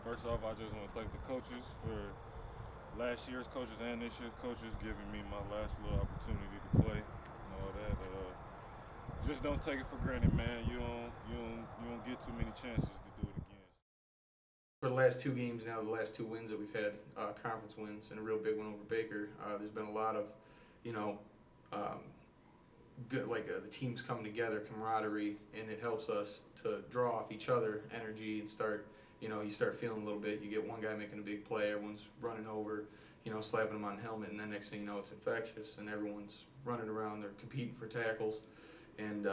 First off, I just want to thank the coaches for last year's coaches and this year's coaches giving me my last little opportunity to play and all that. Just don't take it for granted, man. You don't get too many chances to do it again. For the last two games now, the last two wins that we've had, conference wins, and a real big one over Baker. There's been a lot of, you know, good the teams coming together, camaraderie, and it helps us to draw off each other energy and start. You start feeling a little bit. You get one guy making a big play, everyone's running over, slapping him on the helmet, and then next thing you know, it's infectious, and everyone's running around. They're competing for tackles, and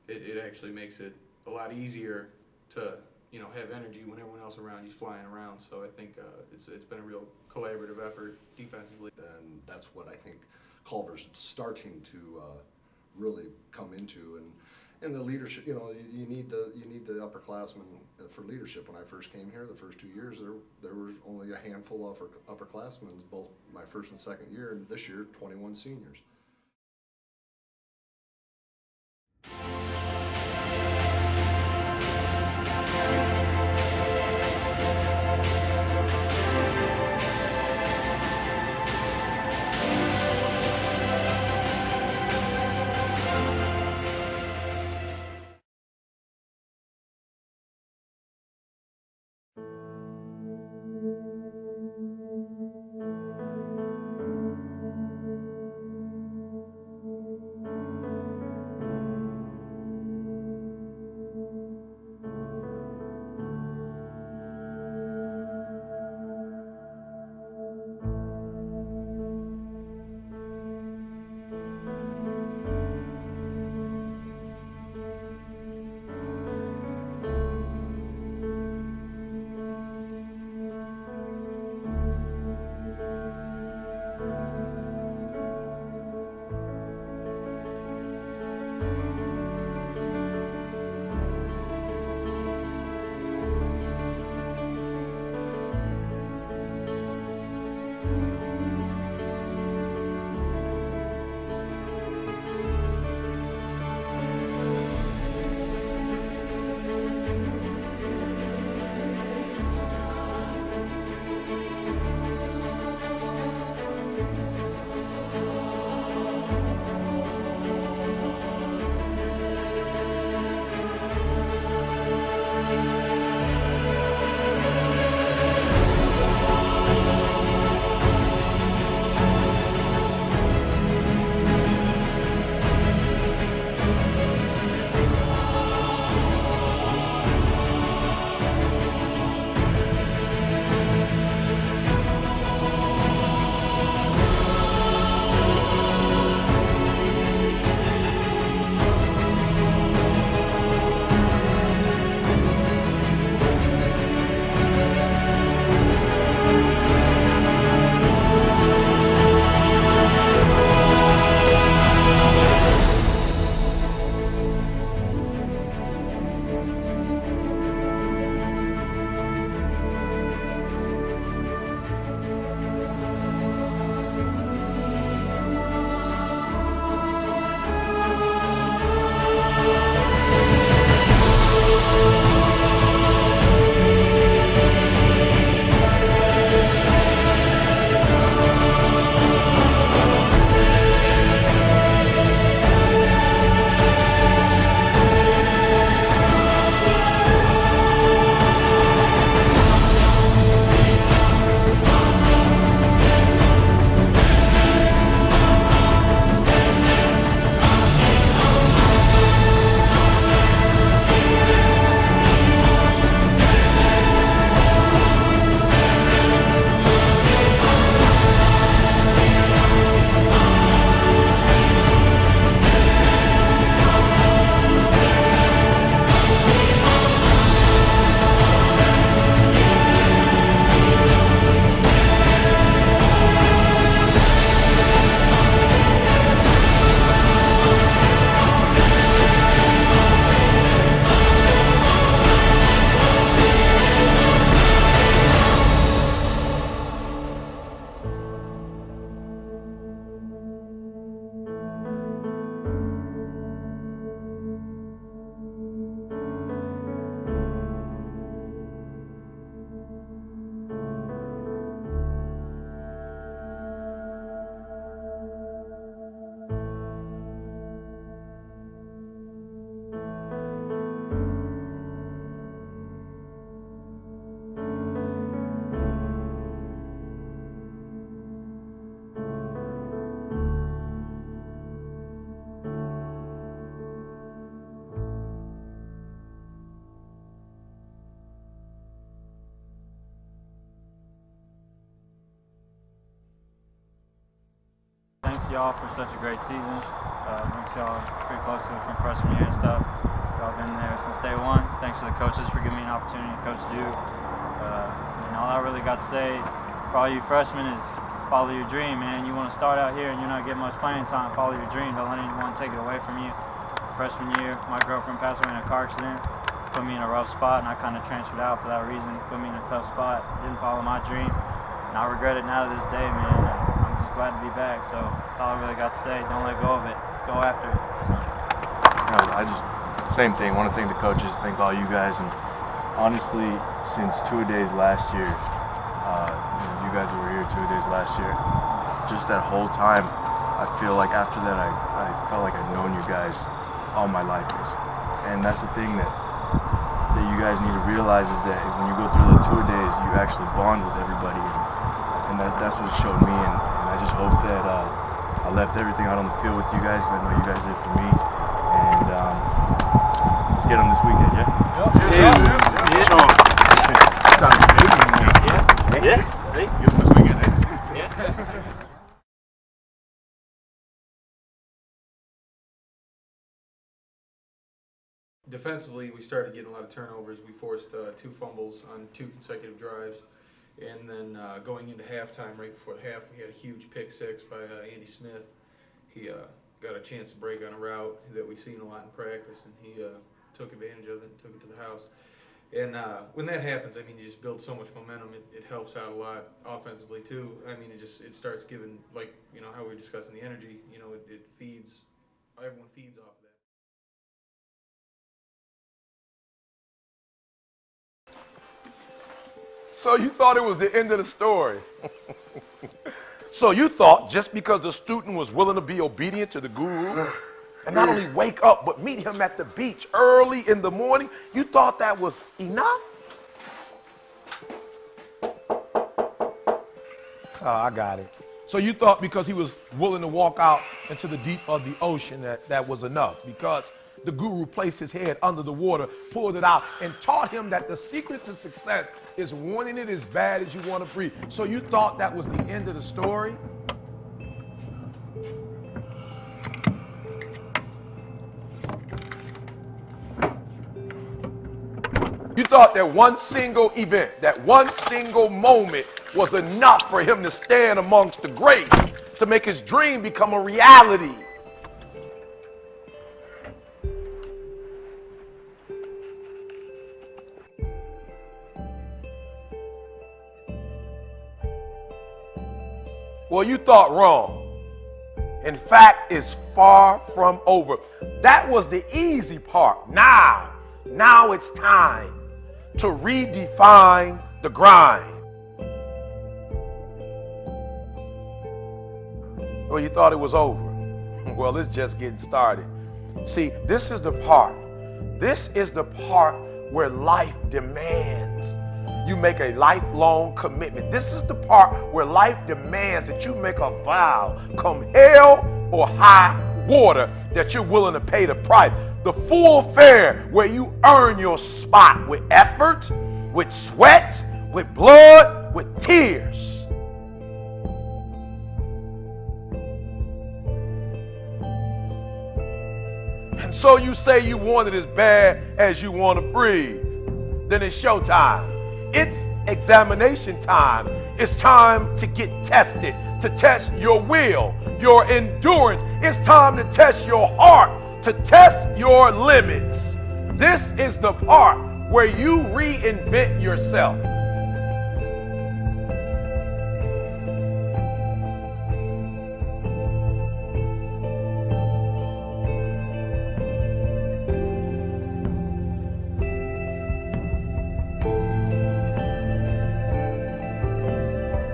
it actually makes it a lot easier to have energy when everyone else around you's flying around. So I think it's been a real collaborative effort defensively. And that's what I think Culver's starting to really come into, and the leadership. You need the upperclassmen for leadership. When I first came here, the first 2 years, there was only a handful of upperclassmen, both my first and second year, and this year 21 seniors. y'all for such a great season. Thanks y'all pretty close to it from freshman year and stuff. Y'all been there since day one. Thanks to the coaches for giving me an opportunity to coach Duke. And all I really got to say for all you freshmen is follow your dream, man. You want to start out here and you're not getting much playing time, follow your dream. Don't let anyone take it away from you. Freshman year, my girlfriend passed away in a car accident. Put me in a rough spot, and I kind of transferred out for that reason. Put me in a tough spot. Didn't follow my dream. And I regret it now to this day, man. I'm just glad to be back. So that's all I really got to say. Don't let go of it. Go after it. Same thing. Want to thank the coaches, thank all you guys, and honestly, since 2 days last year, you guys were here 2 days last year. Just that whole time, I feel like after that, I felt like I've known you guys all my life, and that's the thing that you guys need to realize is that when you go through the 2 days, you actually bond with everybody, and that's what it showed me. And I just hope that I left everything out on the field with you guys. I know you guys did for me. And let's get them this weekend, yeah? Get them this weekend, eh? Defensively, we started getting a lot of turnovers. We forced 2 fumbles on 2 consecutive drives. And then going into halftime, right before the half, we had a huge pick 6 by Andy Smith. He got a chance to break on a route that we've seen a lot in practice, and he took advantage of it and took it to the house. And when that happens, I mean, you just build so much momentum. It helps out a lot offensively too. I mean, it starts giving, like, you know, how we were discussing the energy. You know, it feeds. Everyone feeds off of that. So you thought it was the end of the story. So you thought just because the student was willing to be obedient to the guru and not only wake up but meet him at the beach early in the morning, you thought that was enough? Oh, I got it. So you thought because he was willing to walk out into the deep of the ocean that was enough, because the guru placed his head under the water, pulled it out, and taught him that the secret to success is wanting it as bad as you want to breathe. So you thought that was the end of the story? You thought that one single event, that one single moment was enough for him to stand amongst the greats, to make his dream become a reality. Well, you thought wrong. In fact, it's far from over. That was the easy part. Now it's time to redefine the grind. Well, you thought it was over. Well, it's just getting started. See, this is the part. This is the part where life demands you make a lifelong commitment. This is the part where life demands that you make a vow, come hell or high water, that you're willing to pay the price. The full fare, where you earn your spot with effort, with sweat, with blood, with tears. And so you say you want it as bad as you want to breathe. Then it's showtime. It's examination time. It's time to get tested, to test your will, your endurance. It's time to test your heart, to test your limits. This is the part where you reinvent yourself.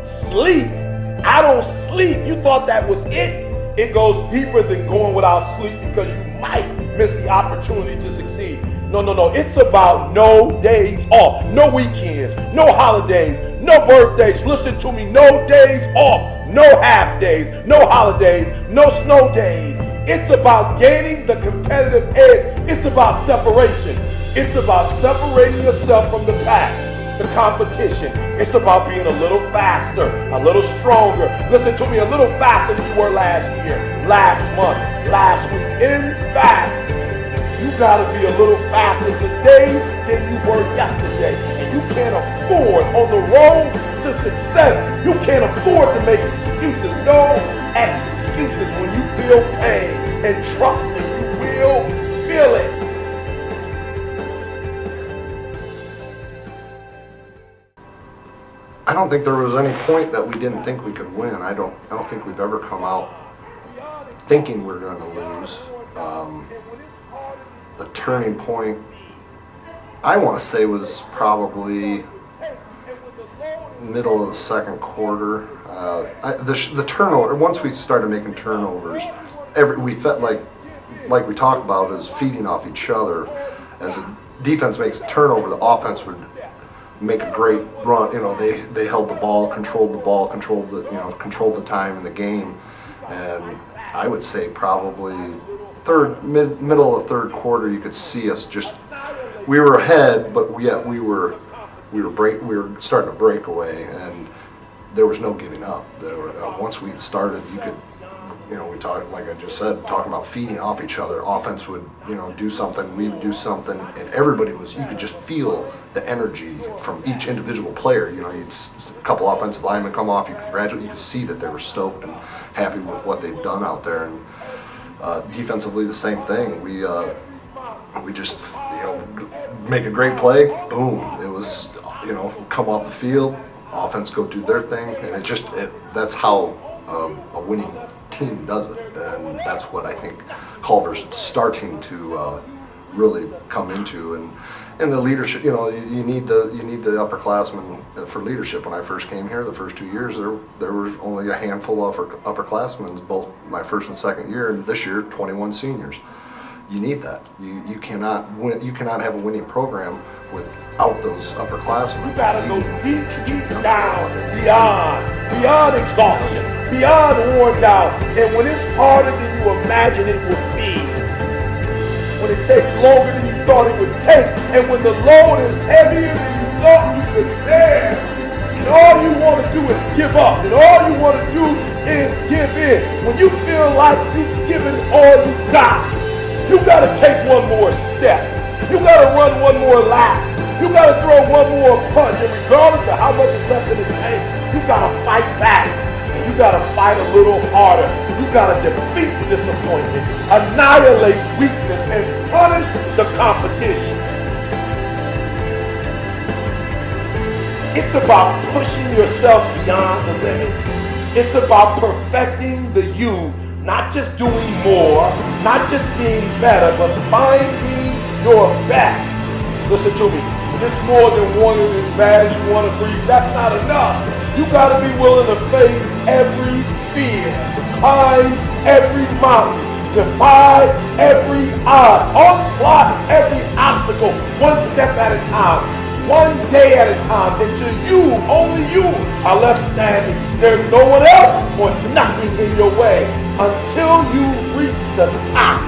Sleep. I don't sleep. You thought that was it? It goes deeper than going without sleep, because you might miss the opportunity to succeed. No. It's about no days off, no weekends, no holidays, no birthdays. Listen to me. No days off, no half days, no holidays, no snow days. It's about gaining the competitive edge. It's about separation. It's about separating yourself from the pack. the competition. It's about being a little faster, a little stronger. Listen to me, a little faster than you were last year, last month, last week. In fact, you gotta be a little faster today than you were yesterday. And you can't afford, on the road to success, you can't afford to make excuses. No excuses when you feel pain. And trust me, you will feel it. I don't think there was any point that we didn't think we could win. I don't think we've ever come out thinking we're going to lose. The turning point, I want to say, was probably middle of the second quarter. The turnover, once we started making turnovers, we felt like we talked about, is feeding off each other. As the defense makes a turnover, the offense would make a great run. They held the ball, controlled the time in the game. And I would say probably middle of the third quarter, you could see us we were ahead, but yet we were starting to break away, and there was no giving up. Once we started, you could, we talked, like I just said, talking about feeding off each other. Offense would, do something, we would do something, and you could just feel the energy from each individual player. A couple offensive linemen come off, you could see that they were stoked and happy with what they've done out there. And defensively, the same thing. We just, make a great play, boom. It was, come off the field, offense go do their thing, and that's how a winning team does it. And that's what I think Culver's starting to really come into. And the leadership, you need the upperclassmen for leadership. When I first came here, the first 2 years, there was only a handful of upperclassmen, both my first and second year, and this year 21 seniors. You need that. You cannot win. You cannot have a winning program without those upperclassmen. You gotta go deep down, beyond exhaustion, beyond worn down. And when it's harder than you imagine it would be, when it takes longer than you thought it would take, and when the load is heavier than you thought you could bear, and all you want to do is give up, and all you want to do is give in. When you feel like you've given all you got, you got to take one more step. You got to run one more lap. You got to throw one more punch. And regardless of how much is left in the tank, you got to fight back. And you got to fight a little harder. You got to defeat disappointment, annihilate weakness, and punish the competition. It's about pushing yourself beyond the limits. It's about perfecting the you. Not just doing more, not just being better, but finding your best. Listen to me. It's more than wanting as bad as you want to breathe. That's not enough. You got to be willing to face every fear, climb every mountain, defy every odd, onslaught every obstacle, one step at a time, one day at a time, until you, only you, are left standing. There's no one else or nothing in your way until you reach the top.